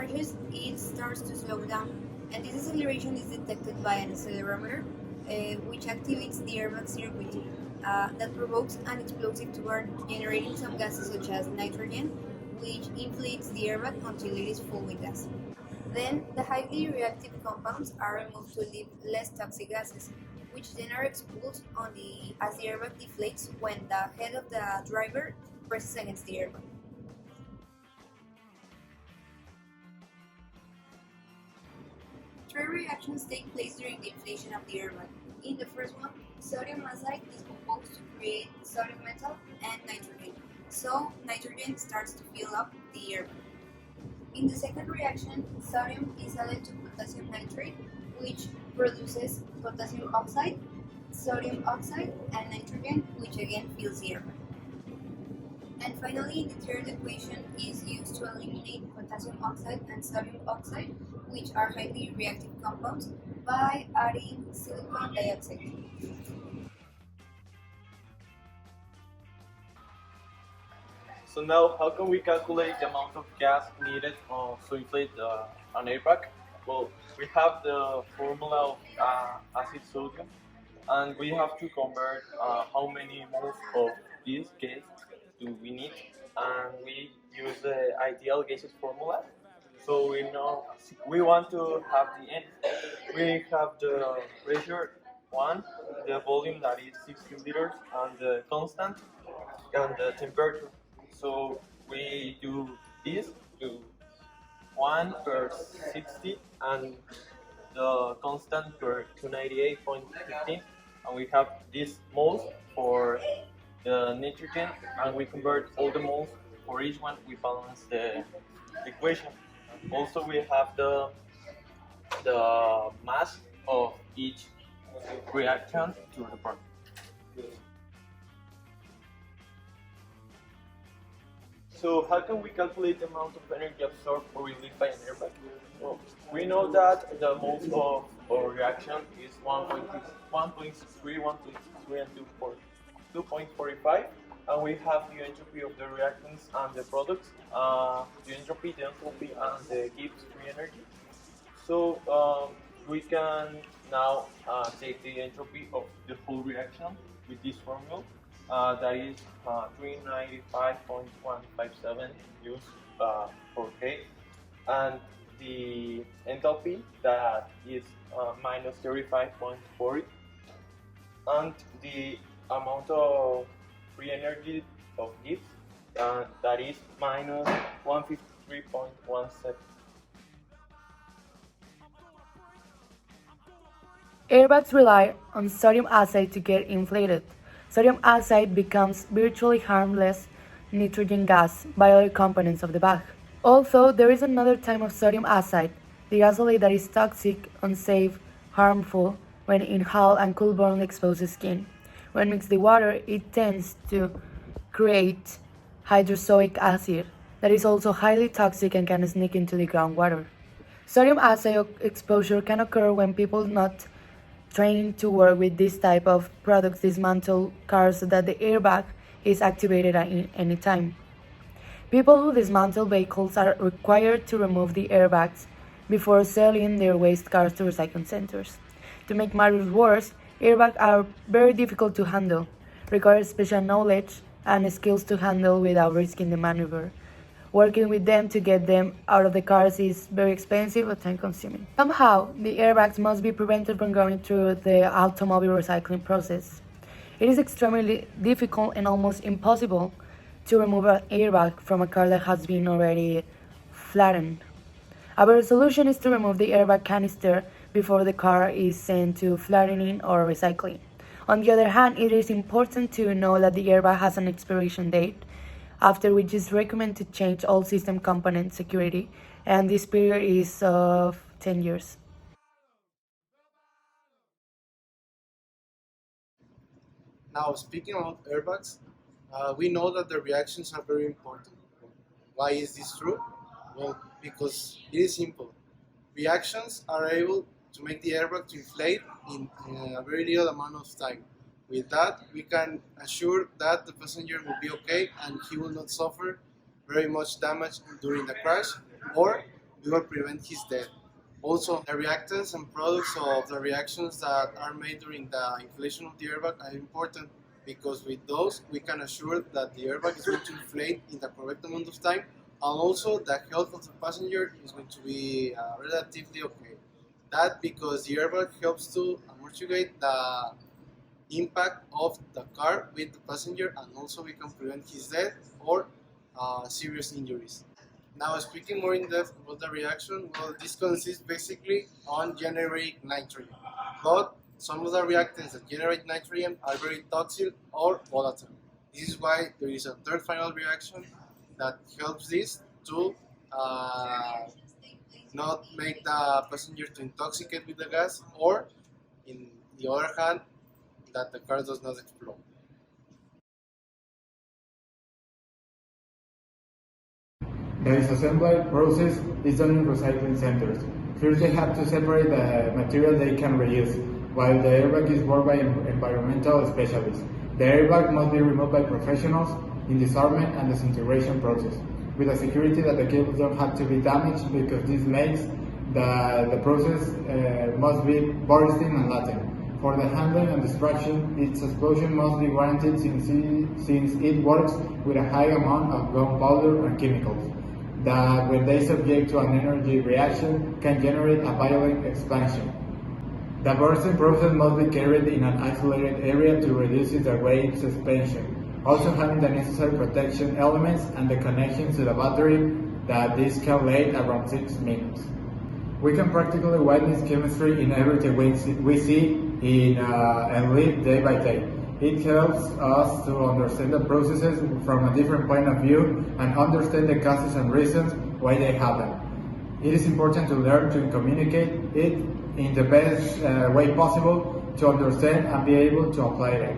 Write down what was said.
crashes, it starts to slow down, and this acceleration is detected by an accelerometer, which activates the airbag circuit that provokes an explosive turn, generating some gases such as nitrogen, which inflates the airbag until it is full with gas. Then, the highly reactive compounds are removed to leave less toxic gases, which then are expelled as the airbag deflates when the head of the driver presses against the airbag. Three reactions take place during the inflation of the airbag. In the first one, sodium azide is composed to create sodium metal and nitrogen. So, nitrogen starts to fill up the airbag. In the second reaction, sodium is added to potassium nitrate, which produces potassium oxide, sodium oxide, and nitrogen, which again fills the airbag. And finally, the third equation is used to eliminate potassium oxide and sodium oxide, which are highly reactive compounds, by adding silicon dioxide. So now, how can we calculate the amount of gas needed to inflate an airbag? Well, we have the formula of acid sodium, and we have to convert how many moles of this gas do we need, and we use the ideal gases formula. So we know we want to have the end. We have the pressure one, the volume that is 60 liters, and the constant and the temperature. So we do this to 1 per 60 and the constant per 298.15, and we have this moles for the nitrogen, and we convert all the moles for each one. We balance the equation. Also, we have the mass of each reactant to the product. So how can we calculate the amount of energy absorbed or released by an airbag? Well, we know that the moles of our reaction is 1.63, 1.63, and 2.45, and we have the entropy of the reactants and the products, the entropy, the enthalpy, and the Gibbs free energy. So we can now take the entropy of the whole reaction with this formula. That is 395.157 joules per K, and the enthalpy that is minus 35.40, and the amount of free energy of Gibbs that is minus 153.17. Airbags rely on sodium azide to get inflated. Sodium azide becomes virtually harmless nitrogen gas by other components of the bag. Also, there is another type of sodium azide, the gasolate, that is toxic, unsafe, harmful when inhaled and could burn exposed skin. When mixed with water, it tends to create hydrozoic acid that is also highly toxic and can sneak into the groundwater. Sodium azide exposure can occur when people not trained to work with this type of products dismantle cars so that the airbag is activated at any time. People who dismantle vehicles are required to remove the airbags before selling their waste cars to recycling centers. To make matters worse, airbags are very difficult to handle, require special knowledge and skills to handle without risking the maneuver. Working with them to get them out of the cars is very expensive and time-consuming. Somehow, the airbags must be prevented from going through the automobile recycling process. It is extremely difficult and almost impossible to remove an airbag from a car that has been already flattened. A better solution is to remove the airbag canister before the car is sent to flattening or recycling. On the other hand, it is important to know that the airbag has an expiration date, after which is recommended to change all system component security, and this period is of 10 years. Now, speaking about airbags, we know that the reactions are very important. Why is this true? Well, because it is simple. Reactions are able to make the airbag to inflate in a very little amount of time. With that, we can assure that the passenger will be okay and he will not suffer very much damage during the crash, or we will prevent his death. Also, the reactants and products of the reactions that are made during the inflation of the airbag are important because with those we can assure that the airbag is going to inflate in the correct amount of time, and also the health of the passenger is going to be relatively okay. That because the airbag helps to amortiguate the impact of the car with the passenger, and also we can prevent his death or serious injuries. Now, speaking more in depth about the reaction, well, this consists basically on generic nitrogen, but some of the reactants that generate nitrogen are very toxic or volatile. This is why there is a third final reaction that helps this to not make the passenger to intoxicate with the gas, or in the other hand, that the car does not explode. The disassembly process is done in recycling centers. First, they have to separate the material they can reuse, while the airbag is worked by environmental specialists. The airbag must be removed by professionals in disarmament and disintegration process, with the security that the cables don't have to be damaged because this makes the process must be bursting and latent. For the handling and destruction, its explosion must be guaranteed since it works with a high amount of gunpowder and chemicals that, when they subject to an energy reaction, can generate a violent expansion. The bursting process must be carried in an isolated area to reduce the weight suspension, also having the necessary protection elements and the connection to the battery that this can last around 6 minutes. We can practically witness chemistry in everything we see and live day by day. It helps us to understand the processes from a different point of view and understand the causes and reasons why they happen. It is important to learn to communicate it in the best way possible to understand and be able to apply it.